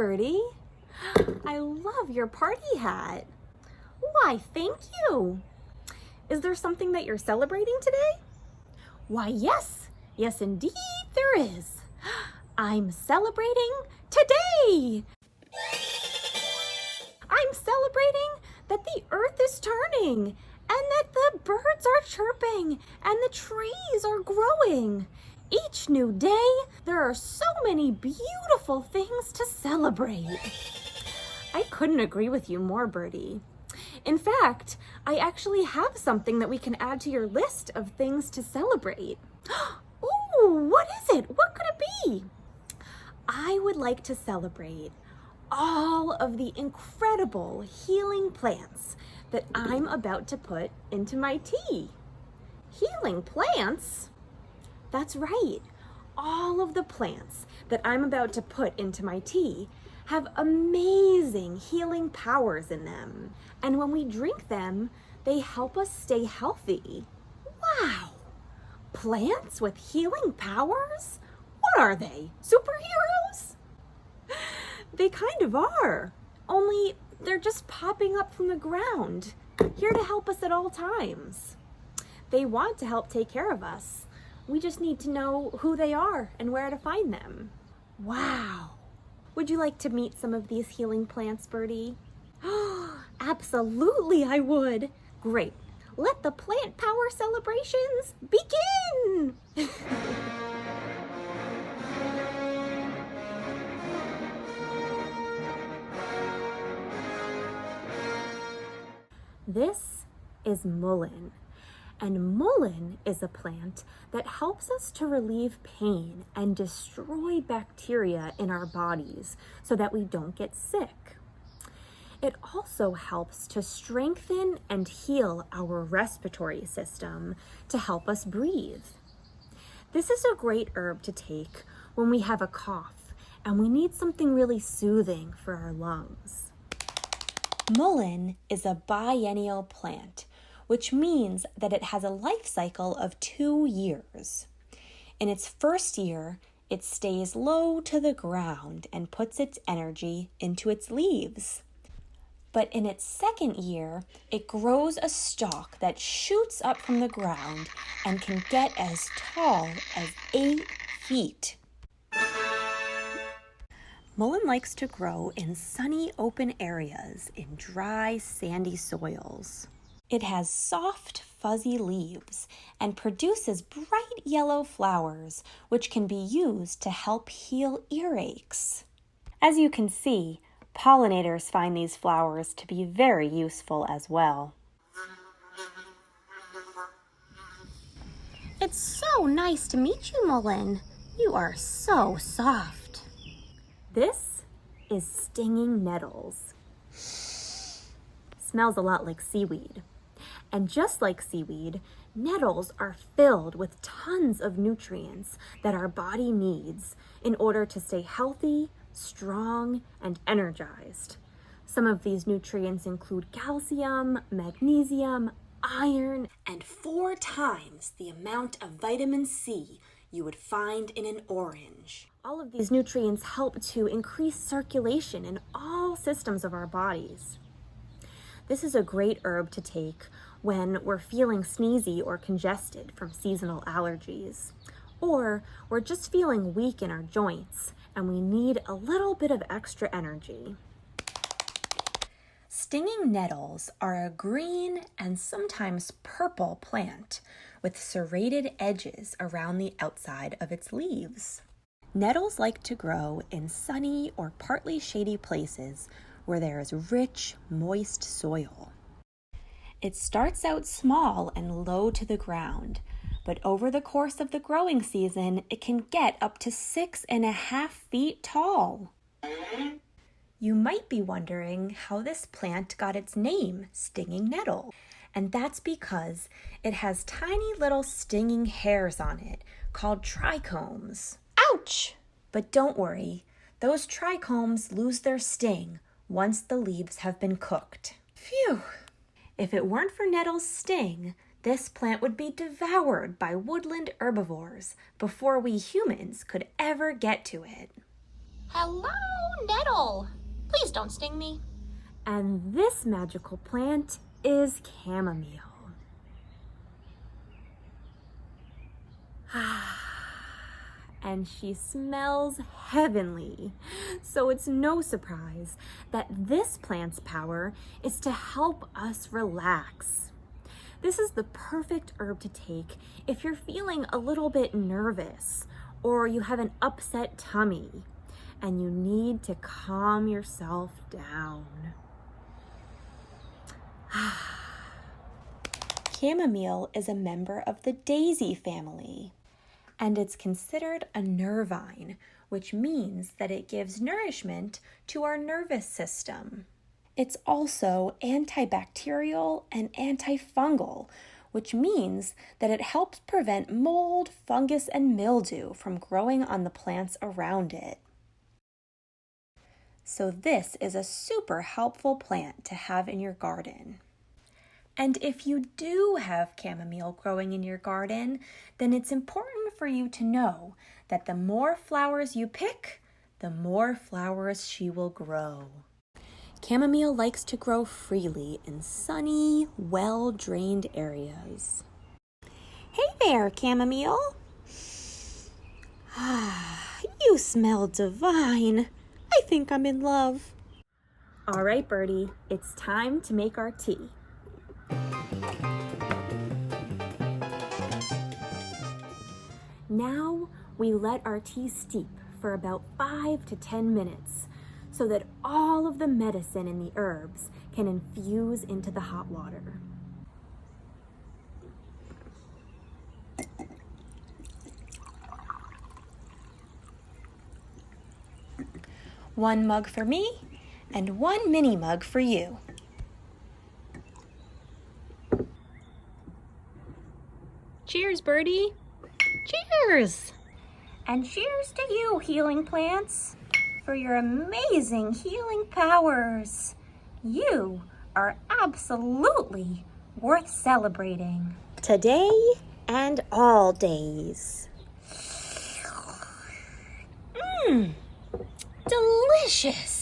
Birdie. I love your party hat. Why, thank you. Is there something that you're celebrating today? Why, yes. Yes, indeed there is. I'm celebrating today. I'm celebrating that the earth is turning and that the birds are chirping and the trees are growing. Each new day, there are so many beautiful things to celebrate. I couldn't agree with you more, Birdie. In fact, I actually have something that we can add to your list of things to celebrate. Ooh, what is it? What could it be? I would like to celebrate all of the incredible healing plants that I'm about to put into my tea. Healing plants? That's right. All of the plants that I'm about to put into my tea have amazing healing powers in them. And when we drink them, they help us stay healthy. Wow! Plants with healing powers? What are they? Superheroes? They kind of are. Only they're just popping up from the ground, here to help us at all times. They want to help take care of us. We just need to know who they are and where to find them. Wow! Would you like to meet some of these healing plants, Birdie? Absolutely, I would. Great. Let the plant power celebrations begin! This is mullein. And mullein is a plant that helps us to relieve pain and destroy bacteria in our bodies so that we don't get sick. It also helps to strengthen and heal our respiratory system to help us breathe. This is a great herb to take when we have a cough and we need something really soothing for our lungs. Mullein is a biennial plant, which means that it has a life cycle of 2 years. In its first year, it stays low to the ground and puts its energy into its leaves. But in its second year, it grows a stalk that shoots up from the ground and can get as tall as 8 feet. Mullein likes to grow in sunny, open areas in dry, sandy soils. It has soft, fuzzy leaves and produces bright yellow flowers, which can be used to help heal earaches. As you can see, pollinators find these flowers to be very useful as well. It's so nice to meet you, Mullein. You are so soft. This is stinging nettles. Smells a lot like seaweed. And just like seaweed, nettles are filled with tons of nutrients that our body needs in order to stay healthy, strong, and energized. Some of these nutrients include calcium, magnesium, iron, and 4 times the amount of vitamin C you would find in an orange. All of these nutrients help to increase circulation in all systems of our bodies. This is a great herb to take when we're feeling sneezy or congested from seasonal allergies, or we're just feeling weak in our joints and we need a little bit of extra energy. Stinging nettles are a green and sometimes purple plant with serrated edges around the outside of its leaves. Nettles like to grow in sunny or partly shady places where there is rich, moist soil. It starts out small and low to the ground, but over the course of the growing season, it can get up to 6.5 feet tall. You might be wondering how this plant got its name, stinging nettle, and that's because it has tiny little stinging hairs on it called trichomes. Ouch! But don't worry, those trichomes lose their sting once the leaves have been cooked. Phew! If it weren't for nettle's sting, this plant would be devoured by woodland herbivores before we humans could ever get to it. Hello, Nettle. Please don't sting me. And this magical plant is chamomile. And she smells heavenly. So it's no surprise that this plant's power is to help us relax. This is the perfect herb to take if you're feeling a little bit nervous or you have an upset tummy and you need to calm yourself down. Chamomile is a member of the daisy family, and it's considered a nervine, which means that it gives nourishment to our nervous system. It's also antibacterial and antifungal, which means that it helps prevent mold, fungus, and mildew from growing on the plants around it. So this is a super helpful plant to have in your garden. And if you do have chamomile growing in your garden, then it's important for you to know that the more flowers you pick, the more flowers she will grow. Chamomile likes to grow freely in sunny, well-drained areas. Hey there, chamomile. You smell divine. I think I'm in love. All right, Birdie, it's time to make our tea. Now we let our tea steep for about 5 to 10 minutes so that all of the medicine in the herbs can infuse into the hot water. One mug for me and one mini mug for you. Cheers, Birdie. Cheers! And cheers to you, healing plants, for your amazing healing powers. You are absolutely worth celebrating. Today and all days. Delicious!